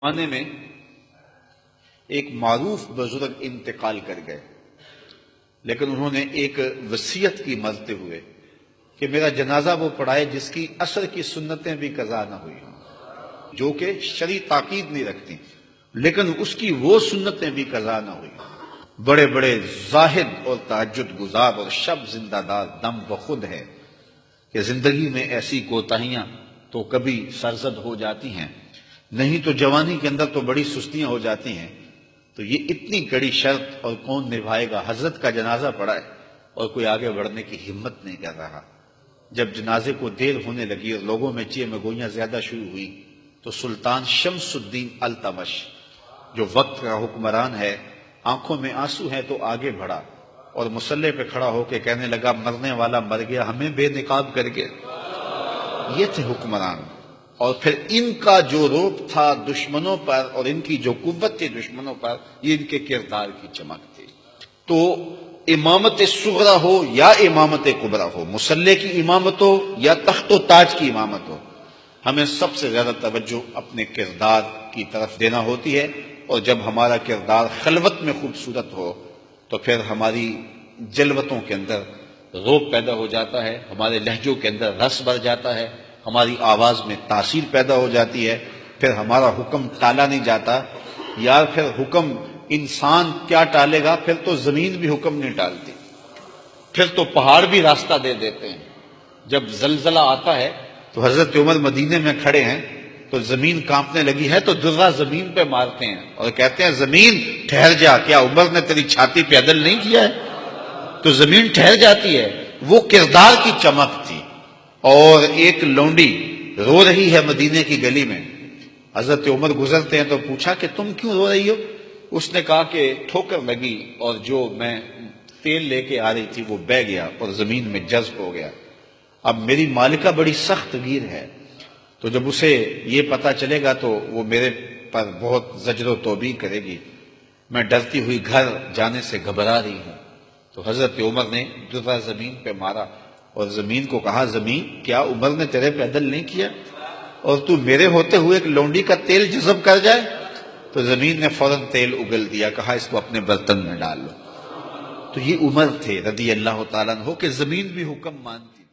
زمانے میں ایک معروف بزرگ انتقال کر گئے، لیکن انہوں نے ایک وصیت کی مرتے ہوئے کہ میرا جنازہ وہ پڑھائے جس کی عصر کی سنتیں بھی قضا نہ ہوئی ہوں، جو کہ شرعی تاکید نہیں رکھتی لیکن اس کی وہ سنتیں بھی قضا نہ ہوئی ہوں۔ بڑے بڑے زاہد اور تہجد گزار اور شب زندہ دار دم بخود ہے کہ زندگی میں ایسی کوتاہیاں تو کبھی سرزد ہو جاتی ہیں، نہیں تو جوانی کے اندر تو بڑی سستیاں ہو جاتی ہیں۔ تو یہ اتنی کڑی شرط اور کون نبھائے گا؟ حضرت کا جنازہ پڑا ہے اور کوئی آگے بڑھنے کی ہمت نہیں کر رہا۔ جب جنازے کو دیر ہونے لگی اور لوگوں میں چیخ مگوئیاں زیادہ شروع ہوئی تو سلطان شمس الدین التمش جو وقت کا حکمران ہے، آنکھوں میں آنسو ہے تو آگے بڑھا اور مصلی پہ کھڑا ہو کے کہنے لگا مرنے والا مر گیا، ہمیں بے نقاب کر کے۔ یہ تھے حکمران، اور پھر ان کا جو روپ تھا دشمنوں پر اور ان کی جو قوت تھی دشمنوں پر، یہ ان کے کردار کی چمک تھی۔ تو امامت صغرا ہو یا امامت کبرا ہو، مصلی کی امامت ہو یا تخت و تاج کی امامت ہو، ہمیں سب سے زیادہ توجہ اپنے کردار کی طرف دینا ہوتی ہے، اور جب ہمارا کردار خلوت میں خوبصورت ہو تو پھر ہماری جلوتوں کے اندر روب پیدا ہو جاتا ہے، ہمارے لہجوں کے اندر رس بڑھ جاتا ہے، ہماری آواز میں تاثیر پیدا ہو جاتی ہے، پھر ہمارا حکم ٹالا نہیں جاتا۔ یا پھر حکم انسان کیا ٹالے گا، پھر تو زمین بھی حکم نہیں ٹالتی، پھر تو پہاڑ بھی راستہ دے دیتے ہیں۔ جب زلزلہ آتا ہے تو حضرت عمر مدینے میں کھڑے ہیں تو زمین کانپنے لگی ہے تو درہ زمین پہ مارتے ہیں اور کہتے ہیں زمین ٹھہر جا، کیا عمر نے تیری چھاتی پہ عدل نہیں کیا ہے؟ تو زمین ٹھہر جاتی ہے۔ وہ کردار کی چمک تھی۔ اور ایک لونڈی رو رہی ہے مدینے کی گلی میں، حضرت عمر گزرتے ہیں تو پوچھا کہ تم کیوں رو رہی ہو؟ اس نے کہا کہ ٹھوکر لگی اور جو میں تیل لے کے آ رہی تھی وہ بہہ گیا اور زمین میں جذب ہو گیا۔ اب میری مالکہ بڑی سخت گیر ہے، تو جب اسے یہ پتا چلے گا تو وہ میرے پر بہت زجر و توبیخ کرے گی، میں ڈرتی ہوئی گھر جانے سے گھبرا رہی ہوں۔ تو حضرت عمر نے درہ زمین پہ مارا اور زمین کو کہا زمین کیا عمر نے تیرے پہ عدل نہیں کیا اور تو میرے ہوتے ہوئے ایک لونڈی کا تیل جذب کر جائے؟ تو زمین نے فوراً تیل اگل دیا، کہا اس کو اپنے برتن میں ڈال لو۔ تو یہ عمر تھے رضی اللہ تعالیٰ عنہ کہ زمین بھی حکم مانتی۔